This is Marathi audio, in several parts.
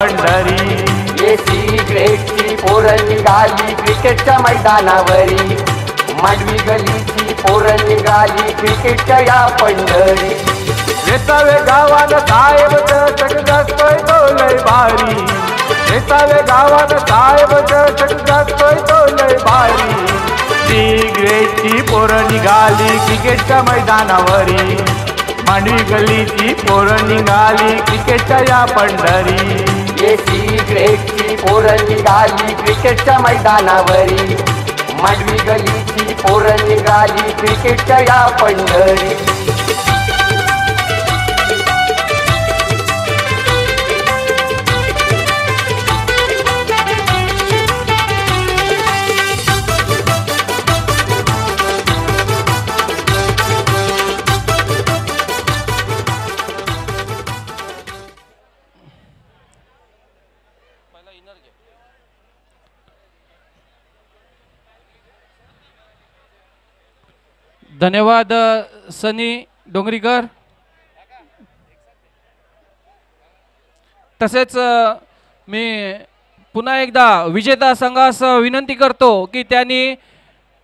पंढरी एसी ग्रेडची पोरं निघाली क्रिकेटच्या मैदानावरी, मांडवी गलीची पोरं निघाली क्रिकेटच्या या पंढरी. येतावे गावात साहेब चटक जास्तोय तो लय भारी, येतावे गावात साहेब चटक जास्तोय तो लय भारी. सी ग्रेडची पोरं निघाली क्रिकेटच्या मैदानावरी, मांडवी गलीची पोरं निघाली क्रिकेटच्या या पंढरी. एसी ग्रेडची पोरं निघाली क्रिकेटच्या मैदानावरी, मांडवी गलीची पोरं निघाली क्रिकेटच्या या पंढरी. धन्यवाद सनी डोंगरीकर. तसेच मी पुन्हा एकदा विजेता संघास विनंती करतो की त्यांनी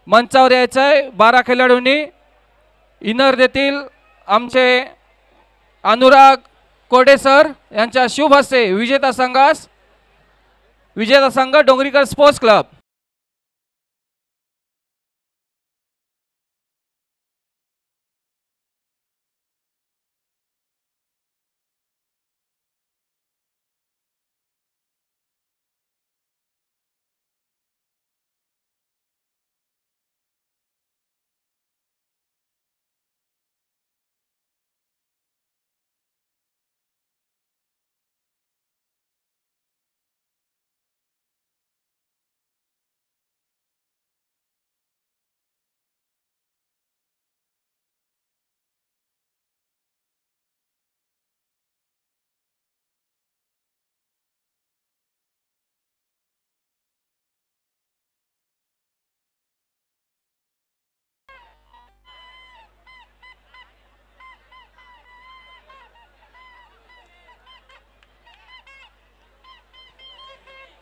मंचावर यायचं आहे. 12 खेळाडूंनी इनर देतील. आमचे अनुराग कोडे सर यांच्या शुभ हस्ते विजेता संघ डोंगरीकर स्पोर्ट्स क्लब.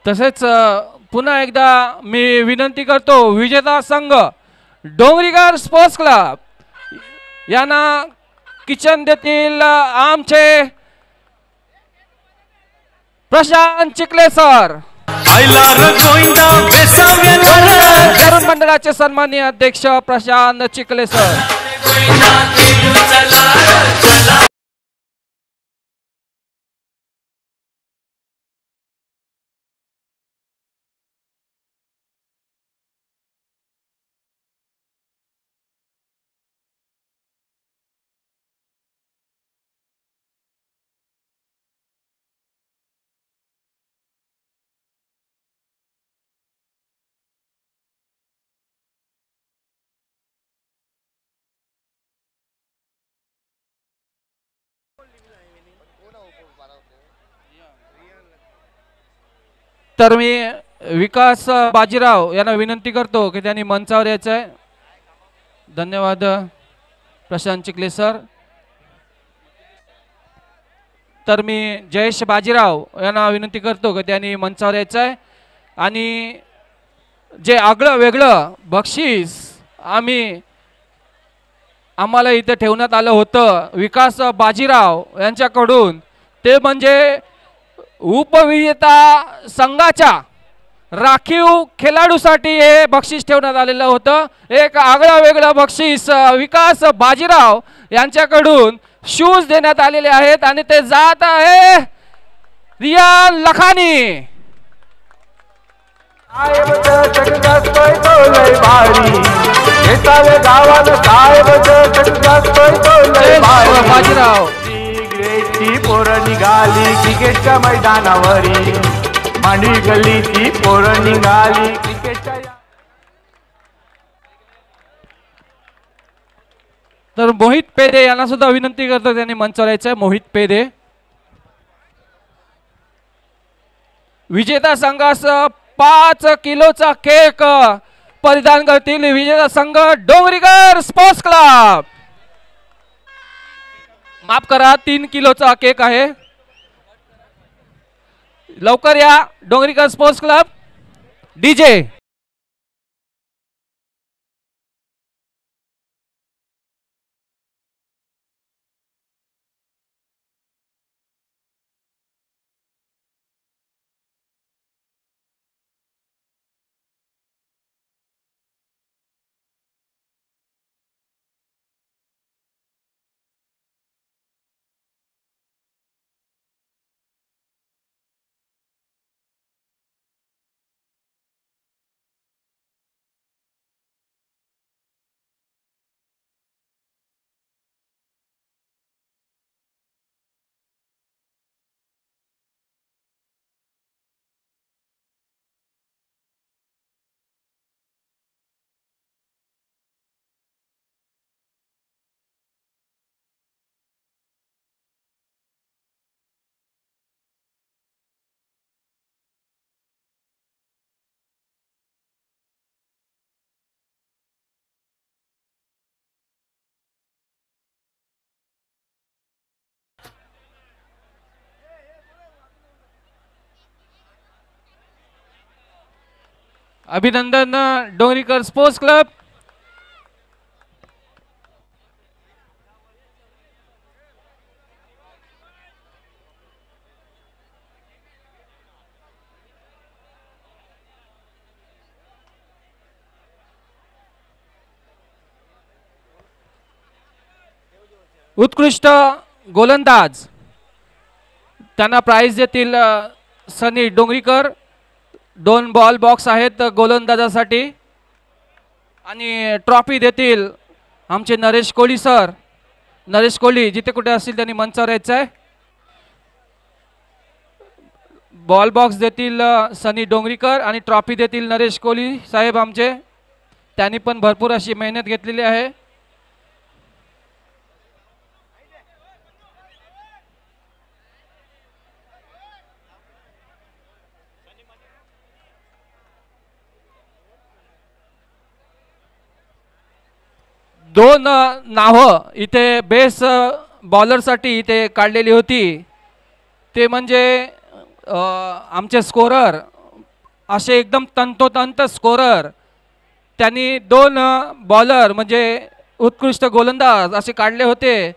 तसेच पुन्हा एकदा मी विनंती करतो विजेता संघ डोंगरीकर स्पोर्ट्स क्लब यांना किचन देतील आमचे प्रशांत चिखले सर. तरुण मंडळाचे सन्माननीय अध्यक्ष प्रशांत चिखले सर. तर मी विकास बाजीराव यांना विनंती करतो की त्यांनी मंचावर यायचं आहे. धन्यवाद प्रशांत चिखले सर. तर मी जयेश बाजीराव यांना विनंती करतो की त्यांनी मंचावर यायचं आहे. आणि जे आगळं वेगळं बक्षीस आम्हाला इथे ठेवण्यात आलं होतं विकास बाजीराव यांच्याकडून, ते म्हणजे उपविजेता संघाच्या राखीव खेळाडूसाठी हे बक्षीस ठेवण्यात आलेलं होतं. एक आगळं वेगळं बक्षीस विकास बाजीराव यांच्याकडून शूज देण्यात आलेले आहेत आणि ते जात आहे रियान लखानी. बाजीराव ची पोरं निघाली क्रिकेटच्या मैदानावरी, मांडवी गल्लीची पोरं निघाली क्रिकेटच्या. तर मोहित पेदे यांना सुद्धा विनंती करतो त्यांनी मंचावर यायचं. मोहित पेदे. विजेता संघास 5 किलोचा केक परिधान करतील विजेता संघ डोंगरीकर स्पोर्ट्स क्लब. माफ करा, 3 किलोचा केक आहे. लवकर या डोंगरीकर स्पोर्ट्स क्लब. डीजे. अभिनंदन डोंगरीकर स्पोर्ट्स क्लब. उत्कृष्ट गोलंदाज त्यांना प्राइज देतील सनी डोंगरीकर. 2 बॉल बॉक्स आहेत गोलंदाजासाठी आणि ट्रॉफी देतील आमचे नरेश कोहली सर. नरेश कोहली जिथे कुठे असतील त्यांनी मंचावर यायचं आहे. बॉल बॉक्स देतील सनी डोंगरीकर आणि ट्रॉफी देतील नरेश कोहली साहेब आमचे. त्यांनी पण भरपूर अशी मेहनत घेतलेली आहे. दोन नावं इथे बेस बॉलरसाठी इथे काढलेली होती. ते म्हणजे आमचे स्कोरर असे एकदम तंतोतंत स्कोरर. त्यांनी 2 बॉलर म्हणजे उत्कृष्ट गोलंदाज असे काढले होते.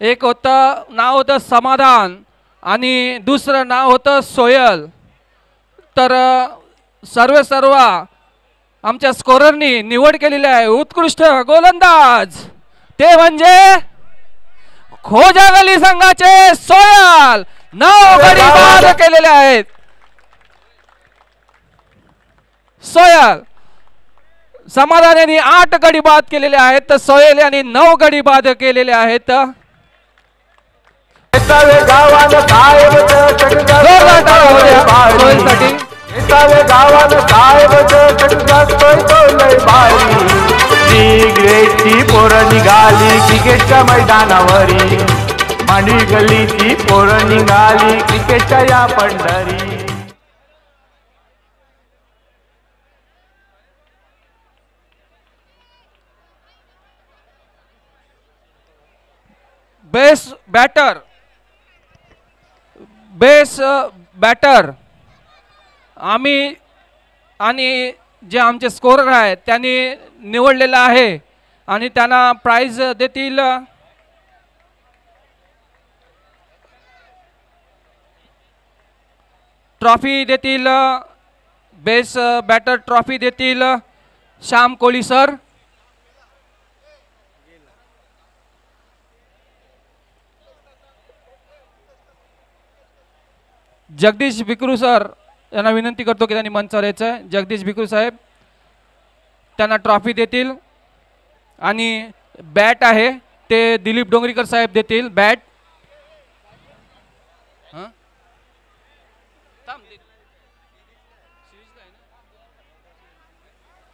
एक होतं नाव होतं समाधान आणि दुसरं नाव होतं सोयल. तर सर्व आमच्या स्कोररनी निवड केलेली आहे उत्कृष्ट गोलंदाज ते म्हणजे खोजागली संघाचे सोयल. 9 गडी बाद केलेले आहेत. सोयल. समाधान यांनी 8 गडी बाद केलेले आहेत तर सोयल यांनी 9 गडी बाद केलेले आहेत. ग्रेटची पोरं निघाली क्रिकेटच्या मैदानावरी. मांडवी गल्लीची पोरं निघाली क्रिकेटच्या या पंढरी. बेस बॅटर आम्ही आणि जे आमचे स्कोरर आहेत त्यांनी निवडलेला आहे आणि त्यांना प्राइज देतील ट्रॉफी देतील बेस बॅटर ट्रॉफी देतील श्याम कोहली सर. जगदीश बिकरू सर यांना विनंती करतो की त्यांनी मंचावर यायचं आहे. जगदीश बिकरू साहेब त्यांना ट्रॉफी देतील आणि बॅट आहे ते दिलीप डोंगरीकर साहेब देतील बॅट.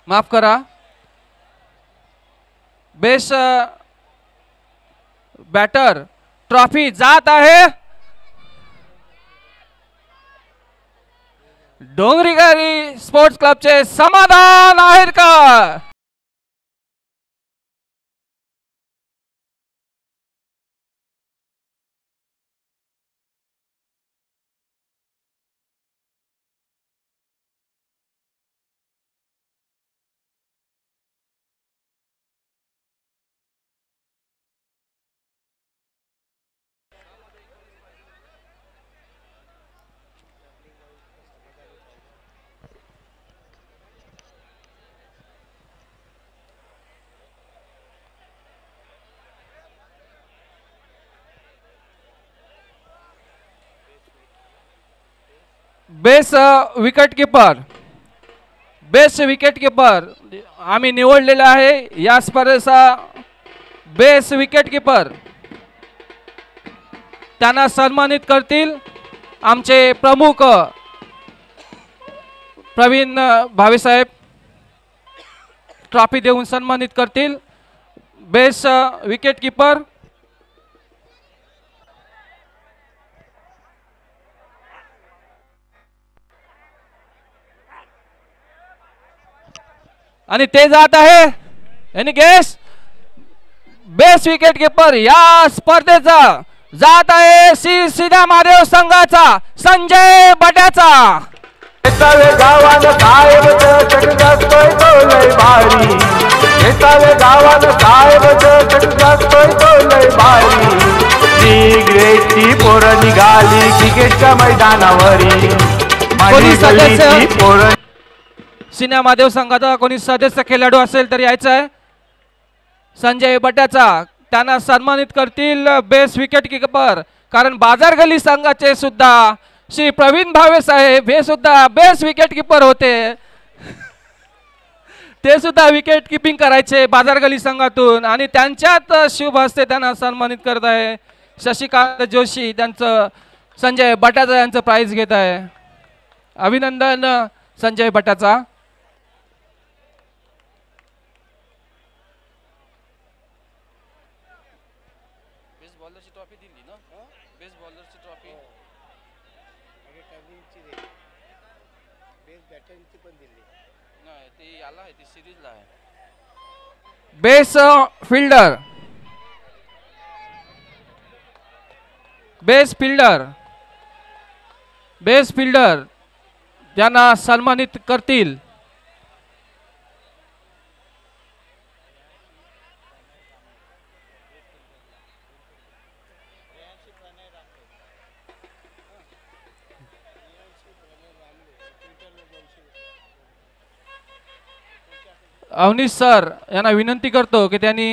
माफ करा. बेस्ट बॅटर ट्रॉफी जात आहे डोंगरीकर स्पोर्ट्स क्लबचे समाधान आहेत का. Best wicket keeper, best wicket keeper आम्ही निवडलेला आहे या स्पर्धेचा बेस्ट विकेट कीपर. त्यांना सन्मानित करतील आमचे प्रमुख प्रवीण भावेसाहेब. ट्रॉफी देऊन सन्मानित करतील बेस्ट विकेट कीपर. आणि ते जात आहे any guess best wicket keeper या स्पर्धेचा जात आहे श्री सीना महादेव संघाचा संजय बट्याचा. गावान साहेब चटकास्तोय तो लय भारी, गावान साहेब चटकास्तोय तो लय भारी. ती ग्रेटची पोरं निघाली क्रिकेटच्या मैदानावरी, कोणी सदस्य पोरं सीना महादेव संघाचा कोणी सदस्य खेळाडू असेल तर यायचं आहे. संजय बट्याचा त्यांना सन्मानित करतील बेस्ट विकेट कीपर. कारण बाजार गली संघाचे सुद्धा श्री प्रवीण भावे साहेब हे सुद्धा बेस्ट विकेट कीपर होते. ते सुद्धा विकेट किपिंग करायचे बाजार गली संघातून आणि त्यांच्यात शुभ हस्ते त्यांना सन्मानित करत आहे शशिकांत जोशी. त्यांचं संजय बट्याचा यांचं प्राइज घेत आहे. अभिनंदन संजय बट्याचा. Best fielder, best fielder, best fielder ज्यांना सन्मानित करतील अवनीश सर यांना विनंती करतो की त्यांनी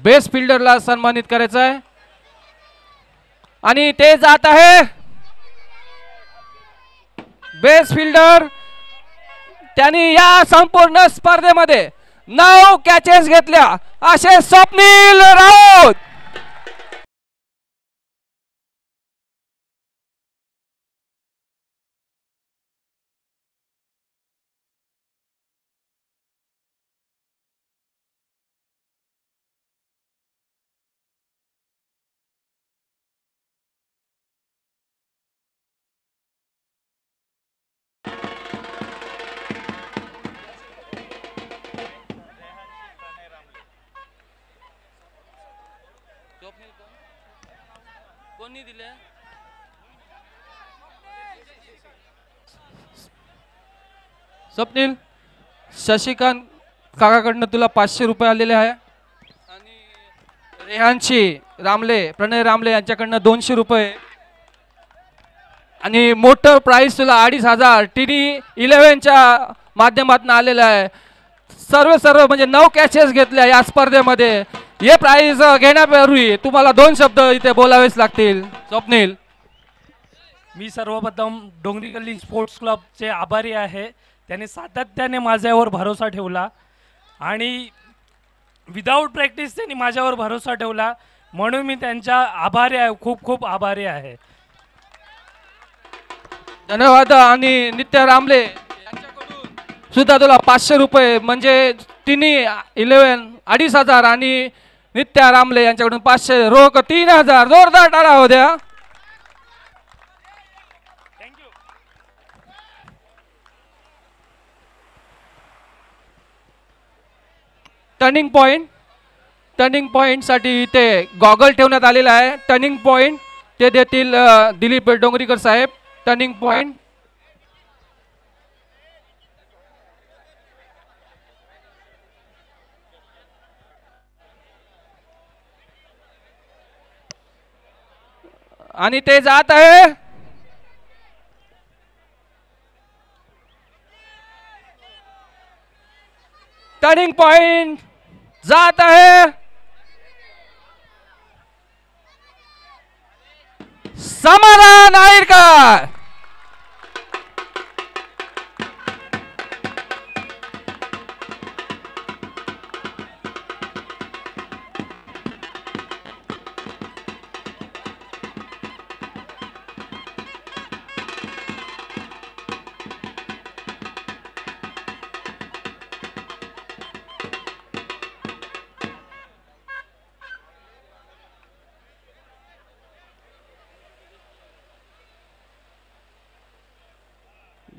बेस्ट फिल्डरला सन्मानित करायचं आहे. आणि ते जात आहे बेस्ट फिल्डर. त्यांनी या संपूर्ण स्पर्धेमध्ये 9 कॅचेस घेतल्या असे स्वप्नील राऊत. कोणी दिले स्वप्नील? शशिकांत काकाकडनं तुला 500 रुपये आलेले आहे आणि रेहानशी रामले प्रणय रामले यांच्याकडनं 200 रुपये आणि मोठं प्राइस तुला 2500 टीनी 11च्या माध्यमातून आलेलं आहे. सर्व म्हणजे 9 कॅचेस घेतल्या या स्पर्धेमध्ये. हे प्राइज घेण्यापूर्वी तुम्हाला 2 शब्द इथे बोलावेच लागतील. स्वप्नील, मी सर्वप्रथम डोंगरी गल्ली स्पोर्ट्स क्लबचे आभारी आहे. त्याने सातत्याने माझ्यावर भरोसा ठेवला आणि विदाऊट प्रॅक्टिस त्यांनी माझ्यावर भरोसा ठेवला म्हणून मी त्यांच्या आभारी आहे, खूप खूप आभारी आहे. धन्यवाद. आणि नित्या रामले यांच्याकडून सुद्धा तुला 500 रुपये म्हणजे तिन्ही 11 2500 आणि नित्या रामले यांच्याकडून 500 रोख 3000. जोरदार टाळ्या हो द्या. टर्निंग पॉइंट साठी इथे गॉगल ठेवण्यात आलेला आहे. टर्निंग पॉइंट ते देतील दिलीप डोंगरीकर साहेब. टर्निंग पॉइंट आणि ते जात आहे टर्निंग पॉइंट जात आहे समाधान आयरकर.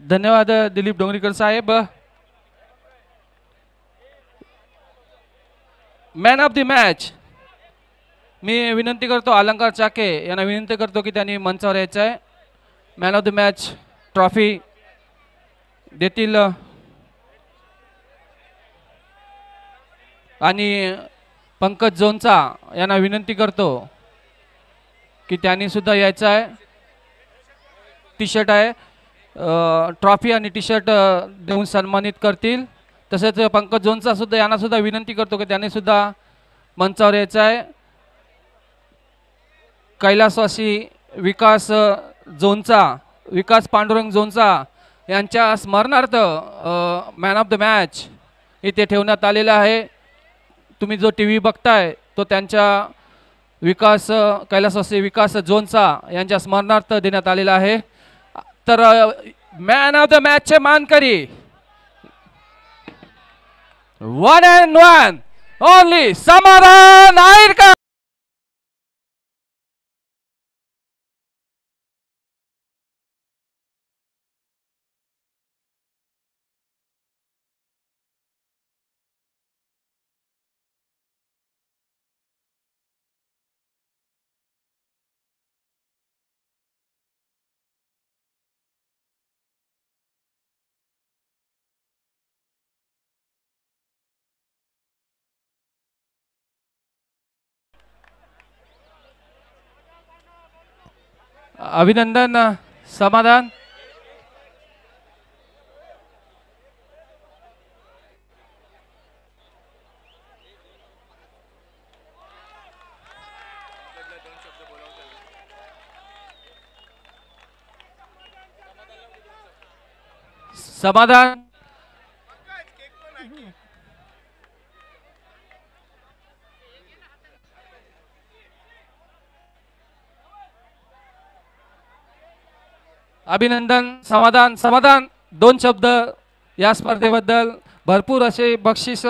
धन्यवाद दिलीप डोंगरीकर साहेब. मॅन ऑफ द मॅच मी विनंती करतो अलंकार चाके यांना विनंती करतो की त्यांनी मंचावर यायचं आहे. Man of the match trophy देतील आणि पंकज जोंचा यांना विनंती करतो की त्यांनी सुद्धा यायचं आहे. टी शर्ट आहे, ट्रॉफी आणि टी शर्ट देऊन सन्मानित करतील. तसेच पंकज जोंचा सुद्धा यांना सुद्धा विनंती करतो की त्यांनी सुद्धा मंचावर यायचं आहे. कैलासवासी विकास जोंचा, विकास पांडुरंग जोंचा यांच्या स्मरणार्थ मॅन ऑफ द मॅच इथे ठेवण्यात आलेला आहे. तुम्ही जो टी व्ही बघताय तो त्यांच्या कैलासवासी विकास जोंचा यांच्या स्मरणार्थ देण्यात आलेला आहे. तर मॅन ऑफ द मॅचचे मानकरी 1 and 1 ओनली समाधान आयरकर. अभिनंदन समाधान. समाधान अभिनंदन समाधान. समाधान 2 शब्द या स्पर्धेबद्दल. भरपूर असे बक्षीस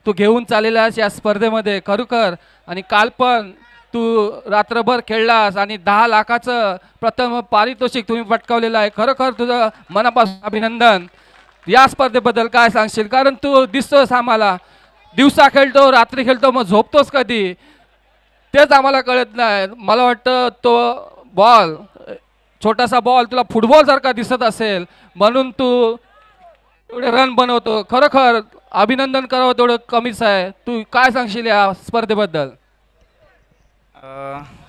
तू घेऊन चाललेला आहेस या स्पर्धेमध्ये खरोखर, आणि काल पण तू रात्रभर खेळलास आणि 10 लाखाचं प्रथम पारितोषिक तुम्ही पटकावलेलं आहे. खरोखर तुझं मनापासून अभिनंदन. या स्पर्धेबद्दल काय सांगशील? कारण तू दिसतोस आम्हाला, दिवसा खेळतो रात्री खेळतो, मग झोपतोस कधी तेच आम्हाला कळत नाही. मला वाटतं तो बॉल, छोटासा बॉल तुला फुटबॉल सारखा दिसत असेल म्हणून तू एवढे रन बनवतो. खरोखर अभिनंदन करावं तेवढं कमीच आहे. तू काय सांगशील या स्पर्धेबद्दल?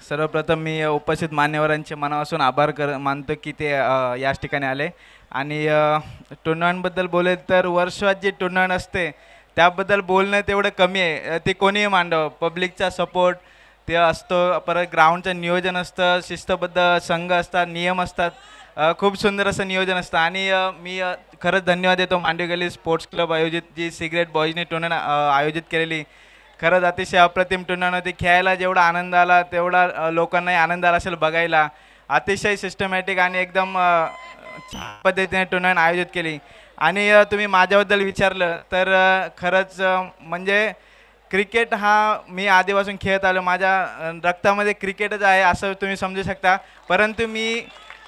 सर्वप्रथम मी उपस्थित मान्यवरांचे मनापासून आभार मानतो की ते याच ठिकाणी आले. आणि टुर्नामेंटबद्दल बोले तर वर्षात जी टुर्नामेंट असते त्याबद्दल बोलणं तेवढं कमी आहे. ते कोणीही मांडव, पब्लिकचा सपोर्ट ते असतो, परत ग्राउंडचं नियोजन असतं, शिस्तबद्ध संघ असतात, नियम असतात, खूप सुंदर असं नियोजन असतं. आणि मी खरंच धन्यवाद देतो मांडवी गल्ली स्पोर्ट्स क्लब आयोजित जी सिगरेट बॉईजनी टुर्नामेंट आयोजित केलेली. खरंच अतिशय अप्रतिम टुर्नामेंट होती. खेळायला जेवढा आनंद आला तेवढा लोकांनाही आनंद आला असेल बघायला. अतिशय सिस्टमॅटिक आणि एकदम छान पद्धतीने टुर्नामेंट आयोजित केली. आणि तुम्ही माझ्याबद्दल विचारलं तर खरंच म्हणजे क्रिकेट हा मी आधीपासून खेळत आलो, माझ्या रक्तामध्ये क्रिकेटच आहे असं तुम्ही समजू शकता. परंतु मी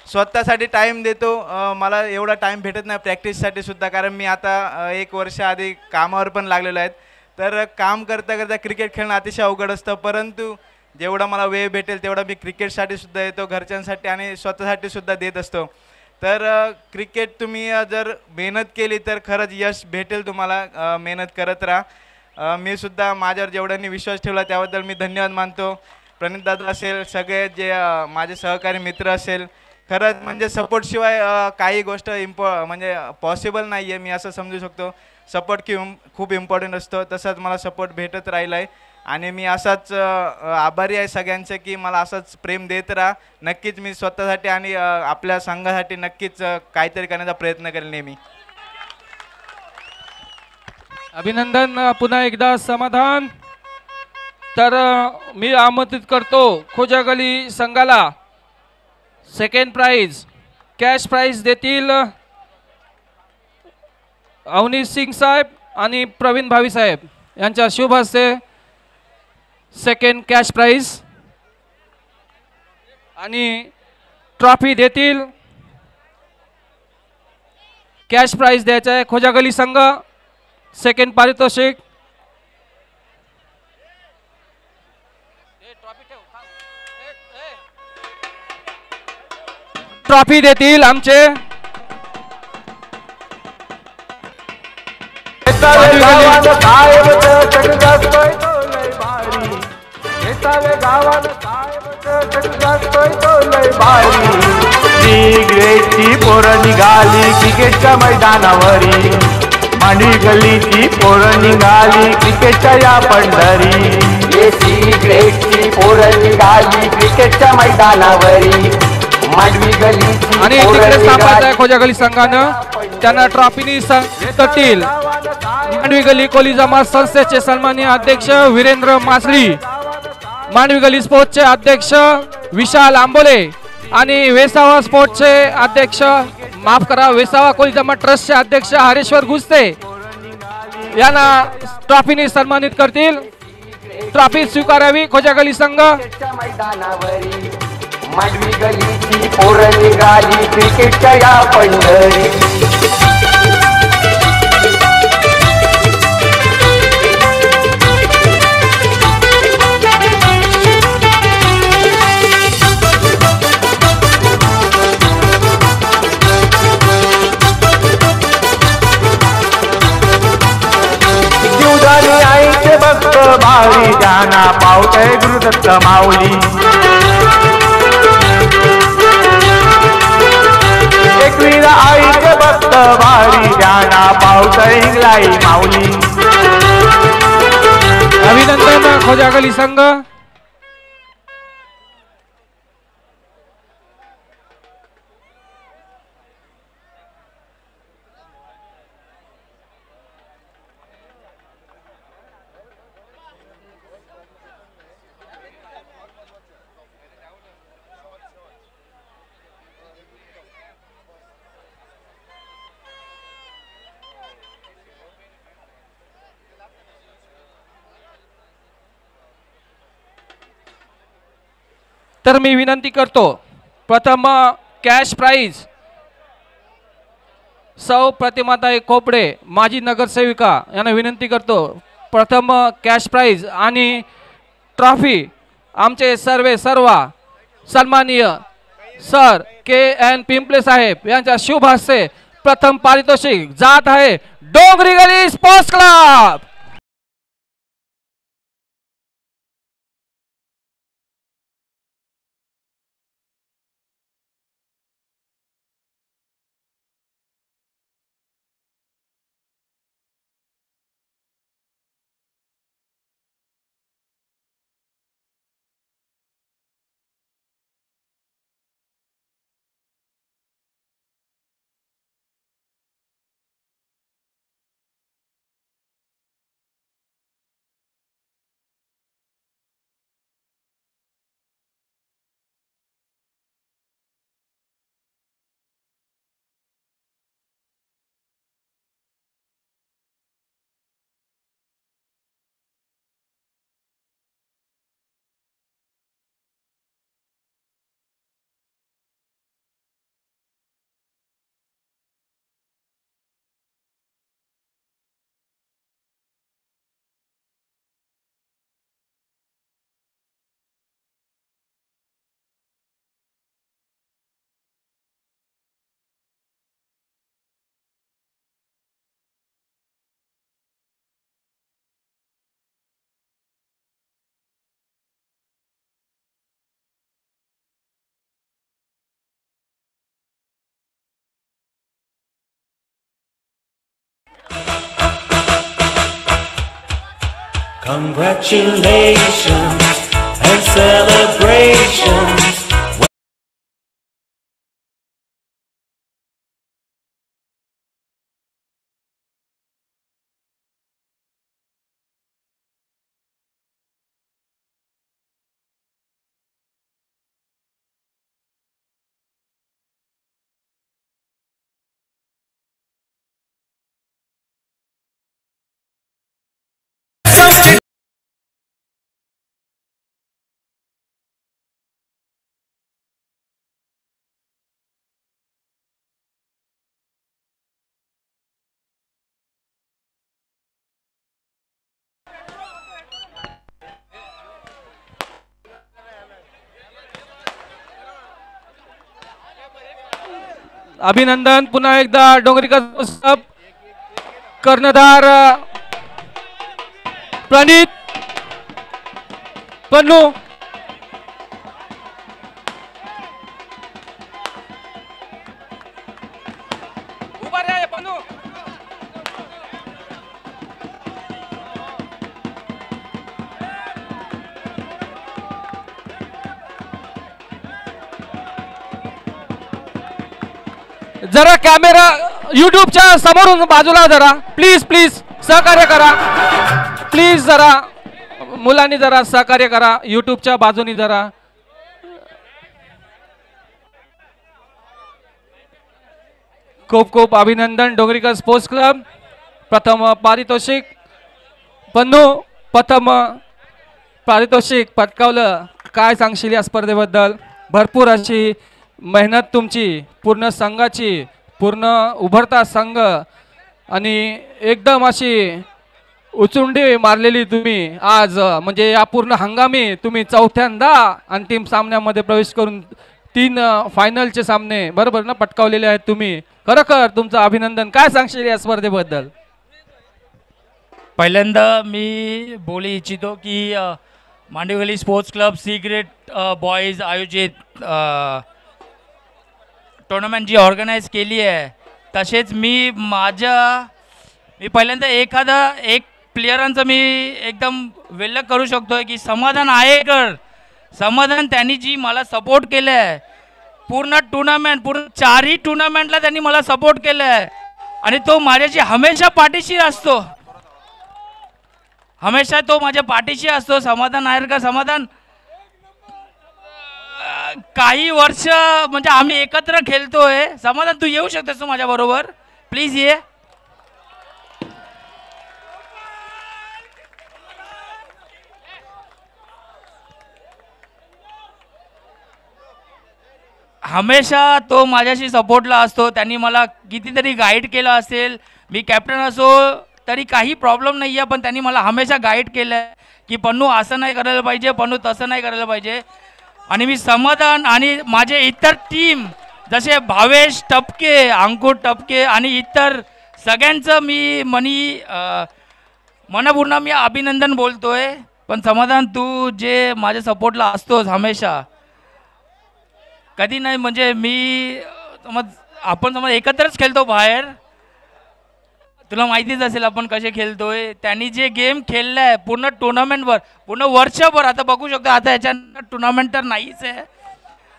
स्वतःसाठी टाईम देतो. मला एवढा टाईम भेटत नाही प्रॅक्टिससाठी सुद्धा, कारण मी आता 1 वर्ष आधी कामावर पण लागलेलो आहे. तर काम करता करता क्रिकेट खेळणं अतिशय अवघड असतं, परंतु जेवढा मला वेळ भेटेल तेवढा मी क्रिकेटसाठी सुद्धा येतो, घरच्यांसाठी आणि स्वतःसाठी सुद्धा देत असतो. तर क्रिकेट तुम्ही जर मेहनत केली तर खरंच यश भेटेल तुम्हाला. मेहनत करत राहा. मी सुद्धा माझ्यावर जेवढ्यांनी विश्वास ठेवला त्याबद्दल मी धन्यवाद मानतो. प्रणितदादा असेल, सगळे जे माझे सहकारी मित्र असेल, खरंच म्हणजे सपोर्टशिवाय काही गोष्ट म्हणजे पॉसिबल नाही आहे, मी असं समजू शकतो. सपोर्ट खूप इम्पॉर्टंट असतो, तसंच मला सपोर्ट भेटत राहिला आहे. आणि मी असाच आभारी आहे सगळ्यांचं की मला असंच प्रेम देत राहा. नक्कीच मी स्वतःसाठी आणि आपल्या संघासाठी नक्कीच काहीतरी करण्याचा प्रयत्न करेल नेहमी. अभिनंदन पुन्हा एकदा समाधान. तर मी आमंत्रित करतो खोजागली संघाला. सेकंड प्राइज कॅश प्राइज देतील अवनीश सिंग साहेब आणि प्रवीण भावी साहेब यांच्या शुभ हस्ते. सेकंड कॅश प्राइज आणि ट्रॉफी देतील कॅश प्राइज द्यायचं आहे. खोजागली संघ सेकंड पारितोषिक. ट्रॉफी देतील आमचे गावान साहेब चटकास्तोय तो लय भारी. येतावे गावान साहेब चटकास्तोय तो लय भारी. सिगरेटची पोरं निघाली क्रिकेटच्या मैदानावरी. मांडवी गल्लीची पोरं निघाली क्रिकेटच्या या पंढरी. सिगरेटची पोरं निघाली क्रिकेटच्या मैदानावरी. मांडवी गल्लीची आणि तिकडे थांबायचं आहे खोजागली संघानं. त्यांना ट्रॉफीनी करतील. मांडवी गल्ली कोली जमात संस्थेचे सन्माननीय अध्यक्ष वीरेंद्र मासळी, मांडवी गल्ली स्पोर्ट्सचे अध्यक्ष विशाल आंबोले आणि वेसावा स्पोर्ट्सचे अध्यक्ष वेसावा कोली जमात ट्रस्टचे अध्यक्ष हरेश्वर गुस्ते यांना ट्रॉफीनी सन्मानित करतील. ट्रॉफी स्वीकारावी खोजागली संघ. मांडवी गल्लीची पोरं निघाली क्रिकेटच्या या पंढरी. जीवदानी आईचे भक्त भावी त्यांना पावतय गुरुदत्त माऊली. एकवीर आईचे भक्त भारी त्यांना पावतय हिंगलाई माऊली. अभिनंदन खोजागली संघ. तर मी विनंती करतो प्रथम कॅश प्राइज सौ प्रतिमाताई कोपडे माजी नगरसेविका यांना विनंती करतो. प्रथम कॅश प्राइज आणि ट्रॉफी आमचे सर्व सन्माननीय सर KN पिंपले साहेब यांच्या शुभ हस्ते प्रथम पारितोषिक जात आहे Dongri Gali sports club. Congratulations and celebrations. अभिनंदन पुन्हा एकदा डोंगरीकर कर्णधार प्रणित पन्नू उभा रे पन्नू जरा कॅमेरा युट्यूबच्या समोरून बाजूला जरा प्लीज प्लीज सहकार्य करा प्लीज जरा मुलांनी जरा सहकार्य करा युट्यूबच्या बाजूनी जरा खूप खूप अभिनंदन डोंगरीकर स्पोर्ट्स क्लब प्रथम पारितोषिक पन्नू प्रथम पारितोषिक पटकावलं काय सांगशील या स्पर्धेबद्दल भरपूर अशी मेहनत तुमची पूर्ण संघाची पूर्ण उभरता संघ आणि एकदम अशी उचुंडी मारलेली तुम्ही आज म्हणजे या पूर्ण हंगामी तुम्ही चौथ्यांदा अंतिम सामन्यामध्ये प्रवेश करून 3 फायनलचे सामने बरोबर ना पटकावलेले आहेत तुम्ही खरोखर तुमचं अभिनंदन काय सांगशील या स्पर्धेबद्दल पहिल्यांदा मी बोलू इच्छितो की Mandivali sports club C grade boys आयोजित टुर्नामेंट जी ऑर्गनाइज केली आहे तसेच मी पहिल्यांदा एक प्लेयरांचं मी एकदम वेल्लक करू शकतो की समाधान आयेकर समाधान त्यांनी जी मला सपोर्ट केलं आहे पूर्ण चारही टुर्नामेंटला त्यांनी मला सपोर्ट केलं आहे आणि तो माझ्याशी हमेशा पाठीशी असतो हमेशा तो माझ्या पाठीशी असतो समाधान आयेकर समाधान काही वर्ष म्हणजे आम्ही एकत्र खेळतोय समाधान तू येऊ शकतोस तू माझ्या बरोबर प्लीज ये हमेशा तो माझ्याशी सपोर्टला असतो त्यांनी मला कितीतरी गाईड केलं असेल मी कॅप्टन असो तरी काही प्रॉब्लेम नाही आहे पण त्यांनी मला हमेशा गाईड केलं आहे की पन्नू असं नाही करायला पाहिजे पन्नू तसं नाही करायला पाहिजे आणि मी समाधान आणि माझे इतर टीम जसे भावेश टपके अंकुर टपके आणि इतर सगळ्यांचं मी मनपूर्ण मी अभिनंदन बोलतोय पण समाधान तू जे माझ्या सपोर्टला असतोस हमेशा कधी नाही म्हणजे मी आपण एकत्रच खेळतो बाहेर तुला माहितीच असेल आपण कसे खेळतोय त्यांनी जे गेम खेळलाय पूर्ण टुर्नामेंटवर पूर्ण वर्षभर आता बघू शकतो आता याच्यानंतर टुर्नामेंट तर नाहीच आहे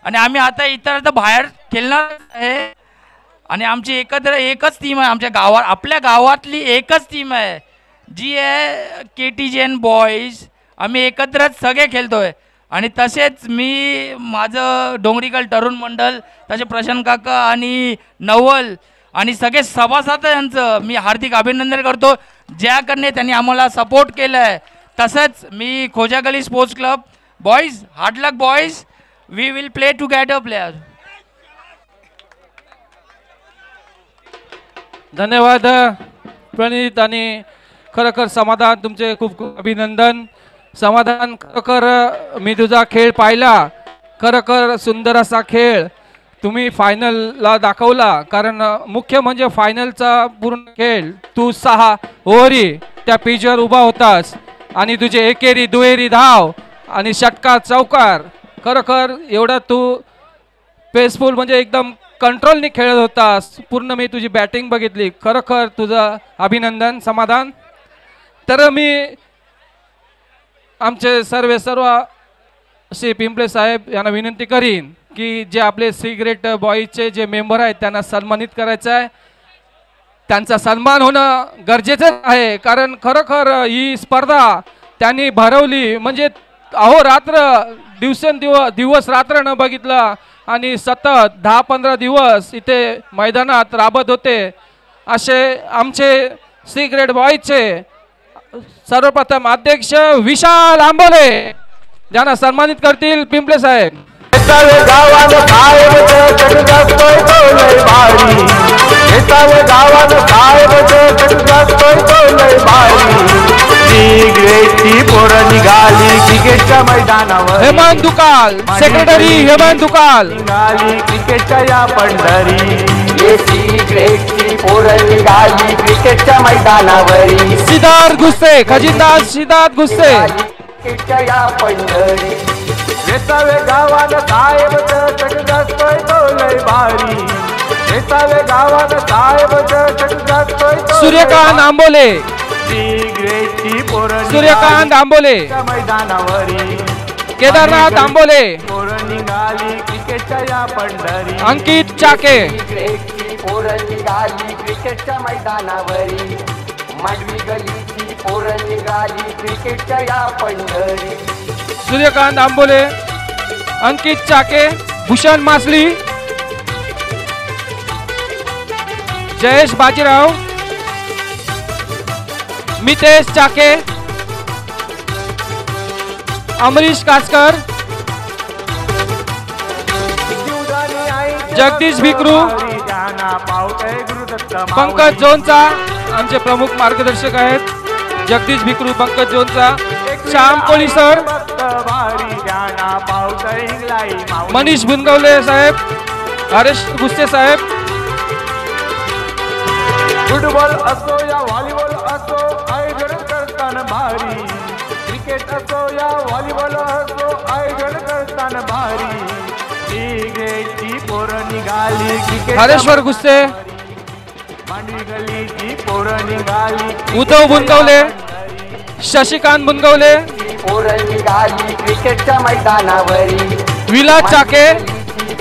आणि आम्ही आता इतर आता बाहेर खेळणार आहे आणि आमची एकच टीम आहे आमच्या गावात आपल्या गावातली एकच टीम आहे जी आहे KTGN बॉईज आम्ही एकत्रच सगळे खेळतोय आणि तसेच मी माझं डोंगरीकर तरुण मंडळ तसे प्रशांत काका आणि नवल आणि सगळे सभासद यांचं मी हार्दिक अभिनंदन करतो ज्याकडे त्यांनी आम्हाला सपोर्ट केलं आहे तसंच मी Khojagali sports club boys hard luck boys we will play together player धन्यवाद प्रणित आणि खरोखर समाधान तुमचे खूप खूप अभिनंदन समाधान खरोखर मी तुझा खेळ पाहिला खरोखर सुंदर असा खेळ तुम्ही फायनलला दाखवला कारण मुख्य म्हणजे फायनलचा पूर्ण खेळ तू 6 ओव्हरी त्या पिचवर उभा होतास आणि तुझे एकेरी दुहेरी धाव आणि षटकार चौकार खरोखर एवढा तू पेसफुल म्हणजे एकदम कंट्रोलने खेळत होतास पूर्ण मी तुझी बॅटिंग बघितली खरोखर तुझं अभिनंदन समाधान तर मी आमचे सर्व श्री पिंपळे साहेब यांना विनंती करीन की जे आपले सिगरेट बॉयचे जे मेंबर आहेत त्यांना सन्मानित करायचं आहे त्यांचा सन्मान होणं गरजेचं आहे कारण खरोखर ही स्पर्धा त्यांनी भरवली म्हणजे अहोरात्र दिवस रात्र न बघितलं आणि सतत 10-15 दिवस इथे मैदानात राबत होते असे आमचे सिगरेट बॉयचे सर्वप्रथम अध्यक्ष विशाल आंबोले ज्यांना सन्मानित करतील पिंपळे साहेब गावात काय जास्तोय तो लय भारी गावात काय जास्तोय तो लय भारी सिगरेटची पोरं निघाली क्रिकेटच्या मैदानावर हेमंत दुकाल सेक्रेटरी हेमंत दुकाल निघाली क्रिकेटच्या या पंढरी सिगरेटची पोरं निघाली क्रिकेटच्या मैदानावरी सिद्धार्थ गुस्से खजिनदार सिद्धार्थ गुस्से क्रिकेटच्या या पंढरी वेसावे गावान साहेब चटक जास्तोय तो लय भारी वेसावे गावान साहेब चटक जास्तोय तो सूर्यकांत आंबोले सिगरेटची पोरं सूर्यकांत आंबोले मैदानावरी केदारनाथ आंबोले पोरं निघाली क्रिकेटच्या या पंढरी अंकित चाके सिगरेटची पोरं निघाली क्रिकेटच्या मैदानावरी मांडवी गलीची पोरं निघाली क्रिकेटच्या या पंढरी सूर्यकांत आंबोले अंकित चाके भूषण मासली जयेश बाजीराव मितेश चाके अमरीश कासकर जगदीश भिकरू पंकज जोनचा आमचे प्रमुख मार्गदर्शक आहेत जगदीश भिकरू पंकज जोनचा श्याम कोळीसर मनीष बुनगवले साहेब हरेश गुस्से साहेब फुटबॉल असो या व्हॉलीबॉल असो आयोजन करताना भारी क्रिकेट असो या व्हॉलीबॉल असो आयोजन करताना भारी सिगरेटची पोरं निघाली क्रिकेट हरेश्वर गुस्से मांडवी गलीची पोरं निघाली उद्धव बुनगवले शशिकांत बुनगवले पोरं निघाली क्रिकेटच्या मैदानावरी विलास चाके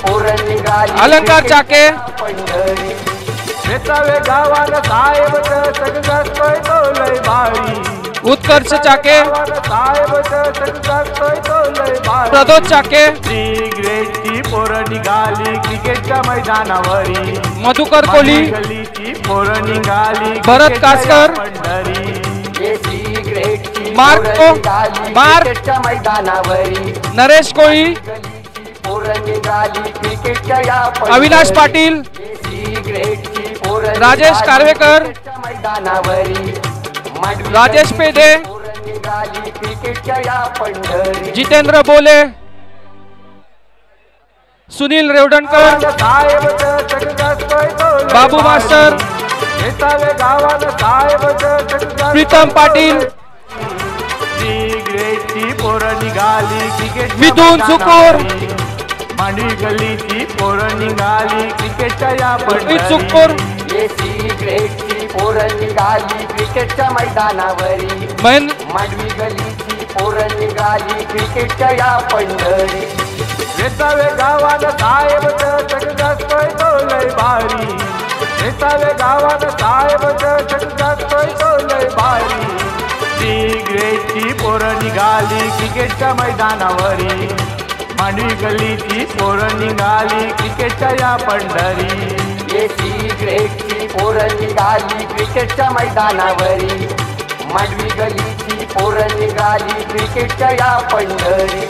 पोरं निघाली अलंकार चाके पंढरी वेसावे गावान साहेब चटक जास्तोय तो लय भारी उत्कर्ष चाके साहेब चटक जास्तोय तो लय भारी प्रदोष चाके सिगरेटची पोरं निघाली क्रिकेटच्या मैदानावरी मधुकर कोली गलीची पोरं निघाली भरत कासकर पंढरी सिगरेटची मार्को मार्क क्रिकेटच्या मैदानावरी नरेश कोळी पोरं निघाली क्रिकेटच्या या अविनाश पाटील सिगरेटची पोरं राजेश निघाली कारवेकर क्रिकेटच्या मैदानावरी मांडवी राजेश पेधे पोरं निघाली क्रिकेटच्या या पंढरी जितेंद्र बोले सुनील रेवडणकर साहेब चटक जास्तोय तो लय बाबू भारी. मास्टर वेसावे गावान साहेब चटक जास्तोय प्रीतम पाटील सिगरेटची पोरं निघाली क्रिकेट मिथुन सुकूर मांडवी गलीची पोरं निघाली क्रिकेटच्या या उर्मित पंढरी सुकूर सिगरेटची पोरं निघाली क्रिकेटच्या मैदानावरी महेंद्र मांडवी गलीची पोरं निघाली क्रिकेटच्या या पंढरी वेसावे गावान साहेब चटक जास्तोय तो लय भारी वेसावे गावान साहेब चटक जास्तोय तो लय भारी सिगरेटची पोरं निघाली क्रिकेटच्या मैदानावरी मांडवी गलीची पोरं निघाली क्रिकेटच्या या पंढरी सिगरेटची पोरं निघाली क्रिकेटच्या मैदानावरी मांडवी गलीची पोरं निघाली क्रिकेटच्या या पंढरी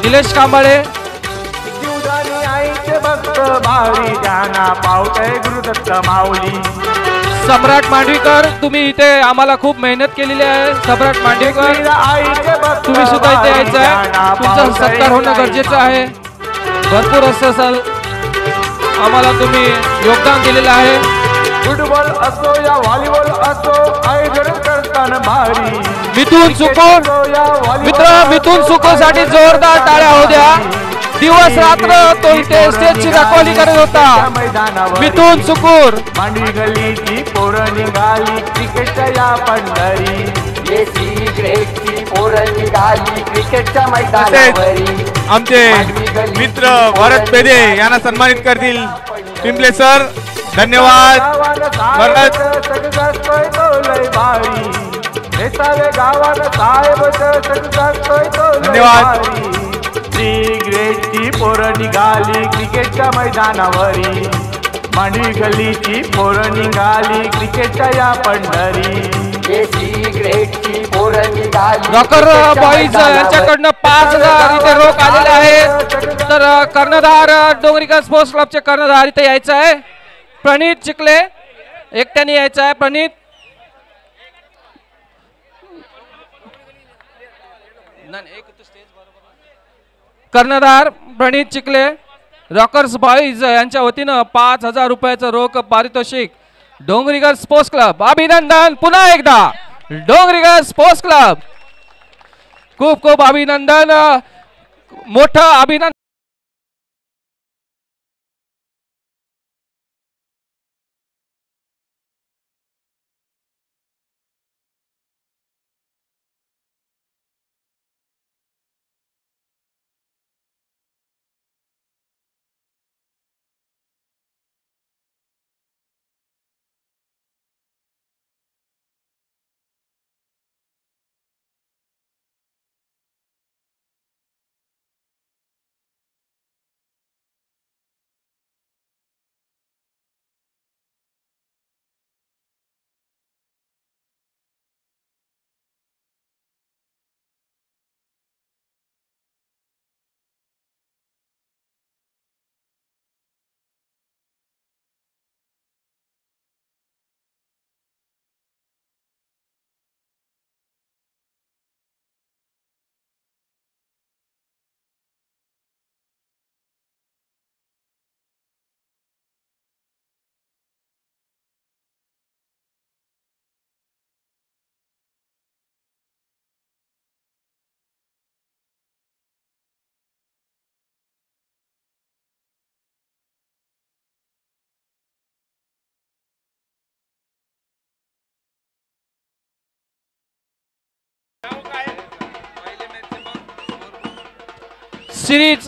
निलेश कांबाळे जीवदानी आईचे भक्त भारी ज्यांना पावतय गुरुदत्त माऊली सम्राट मांडवीकर तुम्ही इथे आम्हाला खूप मेहनत केलेली आहे सम्राट मांडवीकर आईचे भक्त तुम्ही सुद्धा इथे यायचं आहे तुमचा सत्कार होणं गरजेचं आहे भरपूर असं आम्हाला तुम्ही योगदान दिलेलं आहे फुटबॉल असो या व्हॉलीबॉल असो आयोजन करताना भारी मिथुन सुकोर मिथुन सुकोर साठी जोरदार टाळ्या होऊ द्या दिवस रात्र तो इथे स्टेजची रखवाली करत होता मिथुन सुकूर मांडवी गलीची पोरं निघाली क्रिकेटच्या या पंढरी सिगरेटची पोरं निघाली क्रिकेटच्या मैदानावरी आमचे मित्र भरत पेधे यांना सन्मानित करतील पिंपले सर धन्यवाद भरत धन्यवाद सिगरेटची पोरं निघाली क्रिकेटच्या मैदानावरी मांडवी गलीची पोरं निघाली क्रिकेटच्या या पंढरी सिगरेटची पोरं निघाली गाली रॉकर बॉईज यांच्याकडनं 5,000 इथे रोख आलेले आहे. तर कर्णधार डोंगरीकर स्पोर्ट्स क्लबचे कर्णधार इथे यायचं आहे. प्रणित चिखले एकट्याने यायचं आहे. प्रणित कर्णधार प्रणित चिखले रॉकर्स बॉईज यांच्या वतीनं 5,000 रुपयाचं रोख पारितोषिक डोंगरीकर स्पोर्ट्स क्लब. अभिनंदन पुन्हा एकदा डोंगरीकर स्पोर्ट्स क्लब. खूप खूप अभिनंदन. मोठं अभिनंदन. सिरीज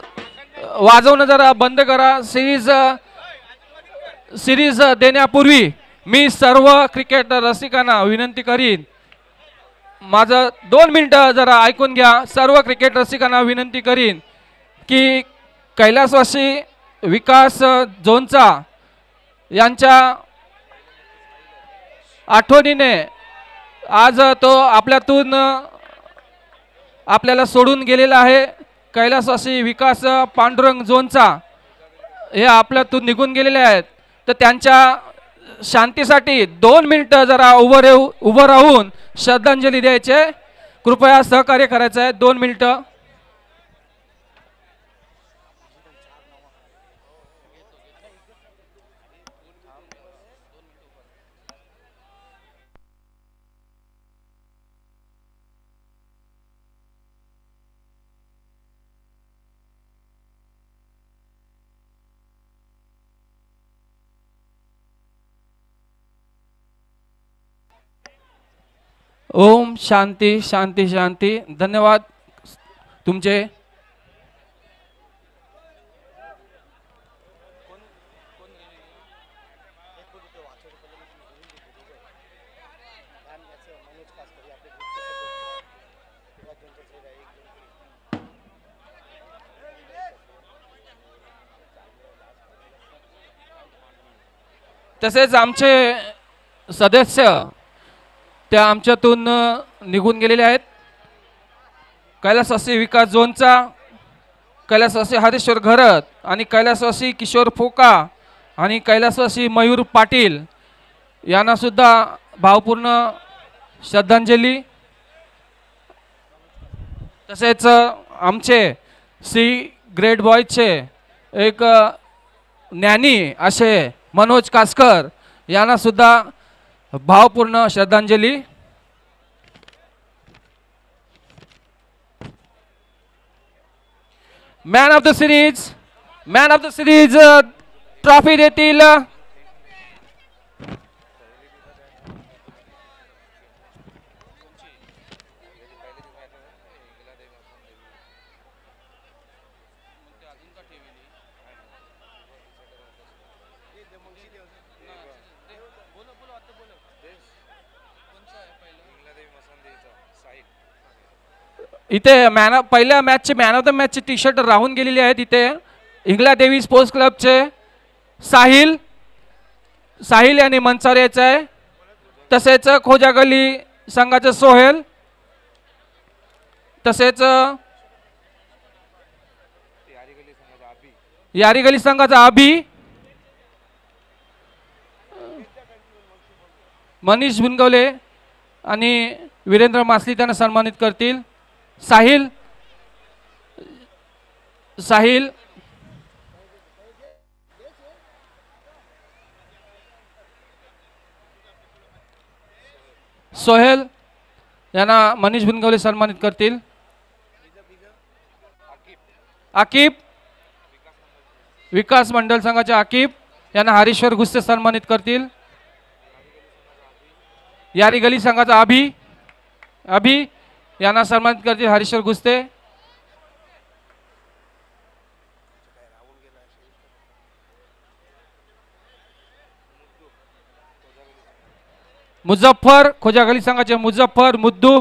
वाजवणं जरा बंद करा. सिरीज देण्यापूर्वी मी सर्व क्रिकेट रसिकांना विनंती करीन, माझं 2 मिनिटं जरा ऐकून घ्या. सर्व क्रिकेट रसिकांना विनंती करीन की कैलासवासी विकास झोनचा यांच्या आठवणीने आज तो आपल्यातून आपल्याला सोडून गेलेला आहे. कैलासवासी विकास पांडुरंग झोनचा हे आपल्यातून निघून गेलेले आहेत. तर त्यांच्या शांतीसाठी 2 मिनिटं जरा उभं राहून श्रद्धांजली द्यायचे. कृपया सहकार्य करायचं आहे. 2 मिनिटं. ओम शांती शांती शांती. धन्यवाद तुमचे. तसेच आमचे सदस्य त्या आमच्यातून निघून गेलेले आहेत. कैलासवासी विकास झोनचा कैलासवासी हरेश्वर घरत आणि कैलासवासी किशोर फोका आणि कैलासवासी मयूर पाटील यांना सुद्धा भावपूर्ण श्रद्धांजली. तसेच आमचे सी ग्रेड बॉयजचे एक ज्ञानी असे मनोज कासकर यांना सुद्धा भावपूर्ण श्रद्धांजली. Man of the series trophy देतील इथे पहिल्या मॅचचे मॅन ऑफ द मॅचचे टी शर्ट राहून गेलेले आहेत. इथे इंगलादेवी स्पोर्ट्स क्लबचे साहिल यांनी मंचावर यायचं आहे. तसेच खोजागली संघाचे सोहेल तसेच यारीगली संघाचा अभि, मनीष बुनगवले आणि वीरेंद्र मासली त्यांना सन्मानित करतील. साहिल साहिल सोहेल यांना मनीष बुनगवले सन्मानित करतील. आकिब विकास मंडळ संघाचे आकिब यांना हरीश्वर गुस्ते सन्मानित करतील. यारी गली संघाचा अभि यांना सन्मानित करतील हरीश्वर गुस्ते. मुझफ्फर खोजागली संघाचे मुझफ्फर मुद्दू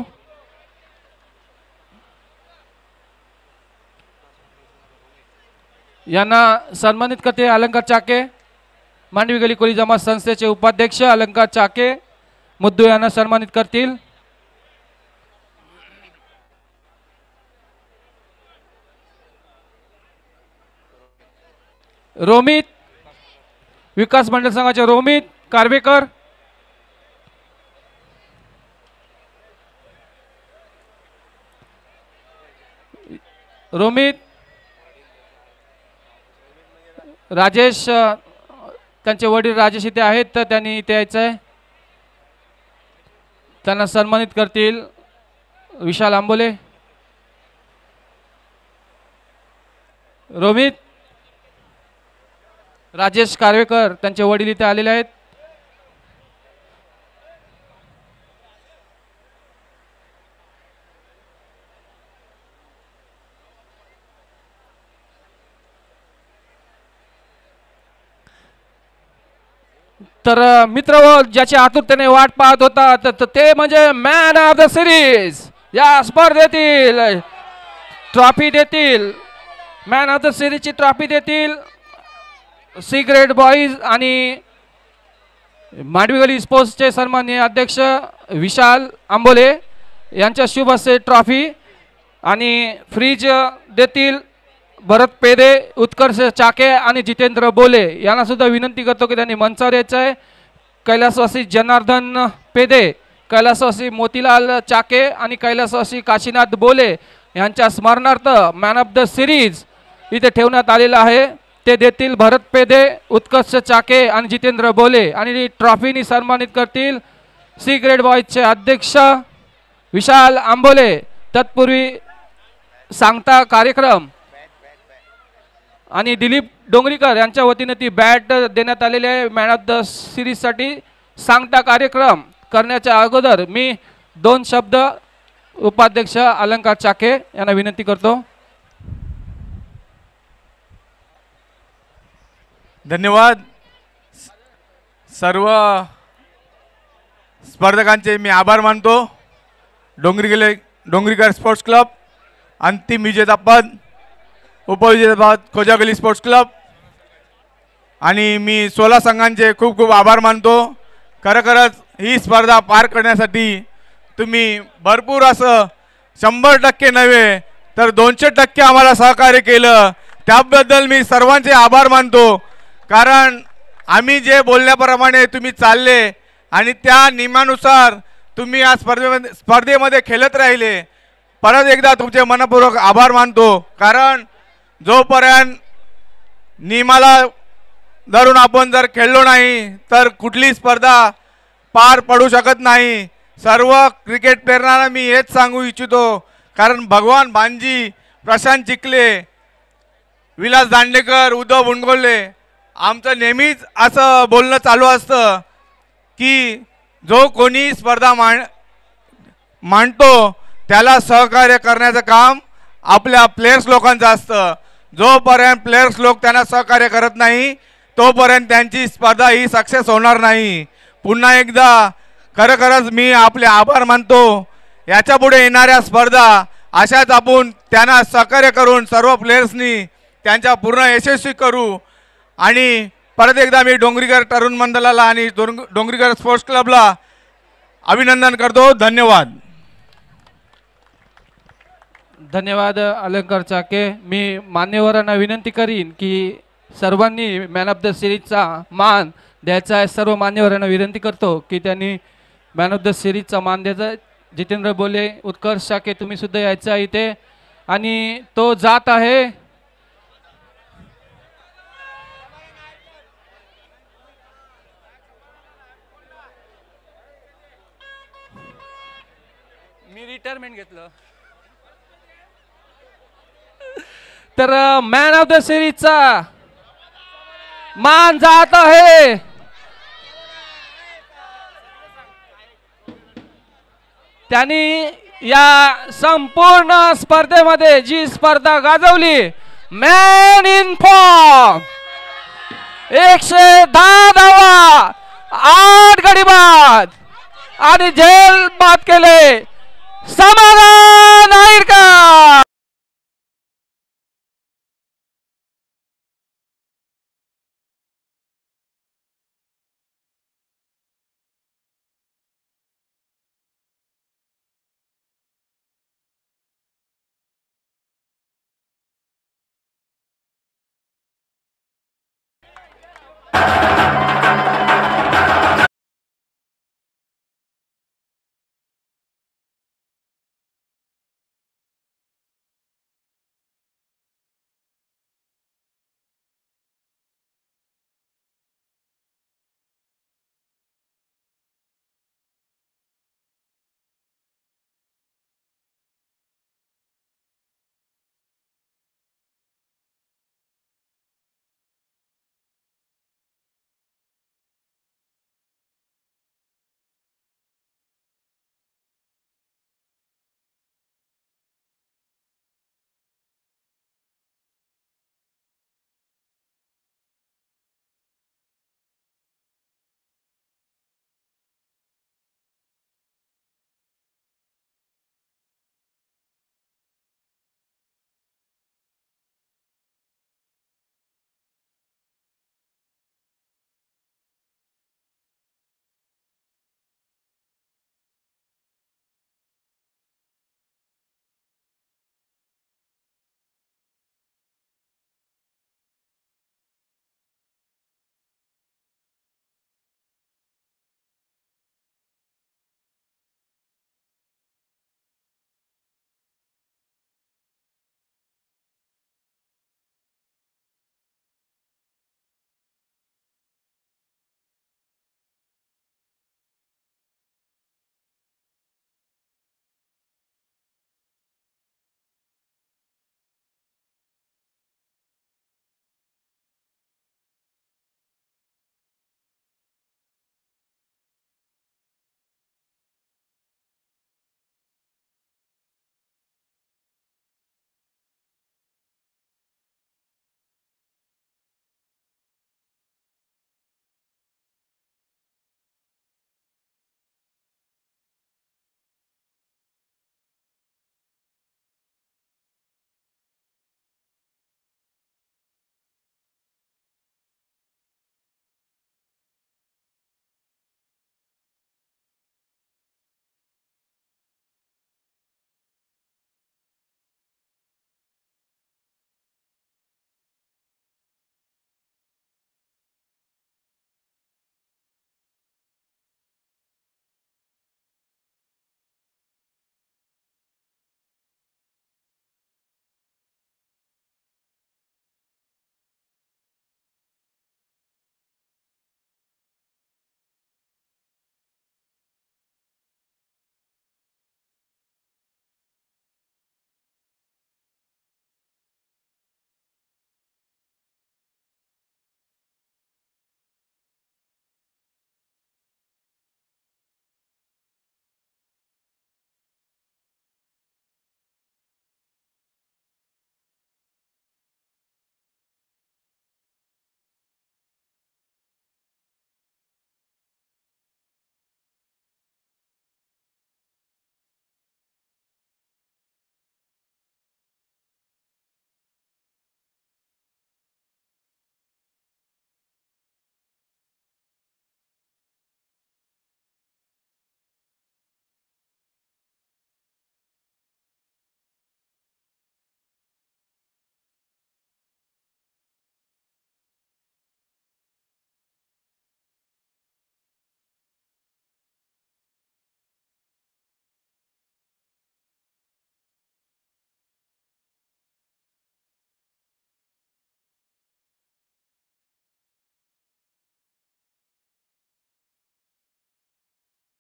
यांना सन्मानित करते अलंकार चाके. मांडवी गली कोळी जमात संस्थेचे उपाध्यक्ष अलंकार चाके मुद्दू यांना सन्मानित करतील. रोमित विकास मंडळ संघाचे रोमित कारवेकर, रोमित राजेश त्यांचे वडील राजेश इथे आहेत तर त्यांनी इथे यायचं आहे. त्यांना सन्मानित करतील विशाल आंबोले. रोमित राजेश कारवेकर त्यांचे वडील इथे आलेले आहेत. तर मित्र ज्याची आतुरतेने वाट पाहत होता तर ते म्हणजे मॅन ऑफ द सिरीज या स्पर्धेतील ट्रॉफी देतील. मॅन ऑफ द सिरीजची ट्रॉफी देतील सी ग्रेड बॉईज आणि मांडवी गली स्पोर्ट्सचे सन्माननीय अध्यक्ष विशाल आंबोले यांच्या शुभ हस्ते ट्रॉफी आणि फ्रीज देतील भरत पेदे, उत्कर्ष चाके आणि जितेंद्र बोले यांना सुद्धा विनंती करतो की त्यांनी मंचावर यायचं आहे. कैलासवासी जनार्दन पेदे, कैलासवासी मोतीलाल चाके आणि कैलासवासी काशीनाथ बोले यांच्या स्मरणार्थ मॅन ऑफ द सिरीज इथे ठेवण्यात आलेलं आहे. ते देतील भरत पेदे, उत्कर्ष चाके आणि जितेंद्र बोले आणि ट्रॉफीनी सन्मानित करतील सी ग्रेड बॉयजचे अध्यक्ष विशाल आंबोले. तत्पूर्वी सांगता कार्यक्रम आणि दिलीप डोंगरीकर यांच्या वतीने ती बॅट देण्यात आलेली आहे. मॅन ऑफ द सिरीजसाठी सांगता कार्यक्रम करण्याच्या अगोदर मी 2 शब्द उपाध्यक्ष अलंकार चाके यांना विनंती करतो. धन्यवाद. सर्व स्पर्धकांचे मी आभार मानतो. डोंगरीकर स्पोर्ट्स क्लब अंतिम विजेतापद, उपविजेतापद खोजागली स्पोर्ट्स क्लब आणि मी 16 संघांचे खूप खूप आभार मानतो. खरोखरच ही स्पर्धा पार करण्यासाठी तुम्ही भरपूर असं 100% नव्हे तर 200% आम्हाला सहकार्य केलं. त्याबद्दल मी सर्वांचे आभार मानतो. कारण आम्ही जे बोलण्याप्रमाणे तुम्ही चालले आणि त्या नियमानुसार तुम्ही या स्पर्धेमध्ये खेळत राहिले. परत एकदा तुमचे मनपूर्वक आभार मानतो. कारण जोपर्यंत नियमाला धरून आपण जर खेळलो नाही तर कुठली स्पर्धा पार पडू शकत नाही. सर्व क्रिकेट प्लेयरांना मी हेच सांगू इच्छितो. कारण भगवान भांजी, प्रशांत चिखले, विलास दांडेकर, उद्धव बुनगोले आमचं नेहमीच असं बोलणं चालू असतं की जो कोणी स्पर्धा मांडतो त्याला सहकार्य करण्याचं काम आपल्या प्लेयर्स लोकांचं असतं. जोपर्यंत प्लेयर्स लोक त्यांना सहकार्य करत नाही तोपर्यंत त्यांची स्पर्धा ही सक्सेस होणार नाही. पुन्हा एकदा खरोखरच मी आपले आभार मानतो. याच्या पुढे येणाऱ्या स्पर्धा अशाच आपण त्यांना सहकार्य करून सर्व प्लेयर्सनी त्यांच्या पूर्ण यशस्वी करू. आणि परत एकदा मी डोंगरीकर तरुण मंडळाला आणि डोंगरीकर स्पोर्ट्स क्लबला अभिनंदन करतो. धन्यवाद. धन्यवाद अलंकार चाके. मी मान्यवरांना विनंती करीन की सर्वांनी मॅन ऑफ द सिरीजचा मान द्यायचा आहे. सर्व मान्यवरांना विनंती करतो की त्यांनी मॅन ऑफ द सिरीजचा मान द्यायचा. जितेंद्र बोले, उत्कर्ष शाके, तुम्ही सुद्धा यायचा इथे. आणि तो जात आहे मी रिटायरमेंट घेतलं. तर मॅन ऑफ द सिरीजचा मान जात आहे त्यांनी या संपूर्ण स्पर्धेमध्ये जी स्पर्धा गाजवली. मॅन इन फॉर्म, 110 धावा, 8 गडी बाद आणि झेल बाद केले. समाधान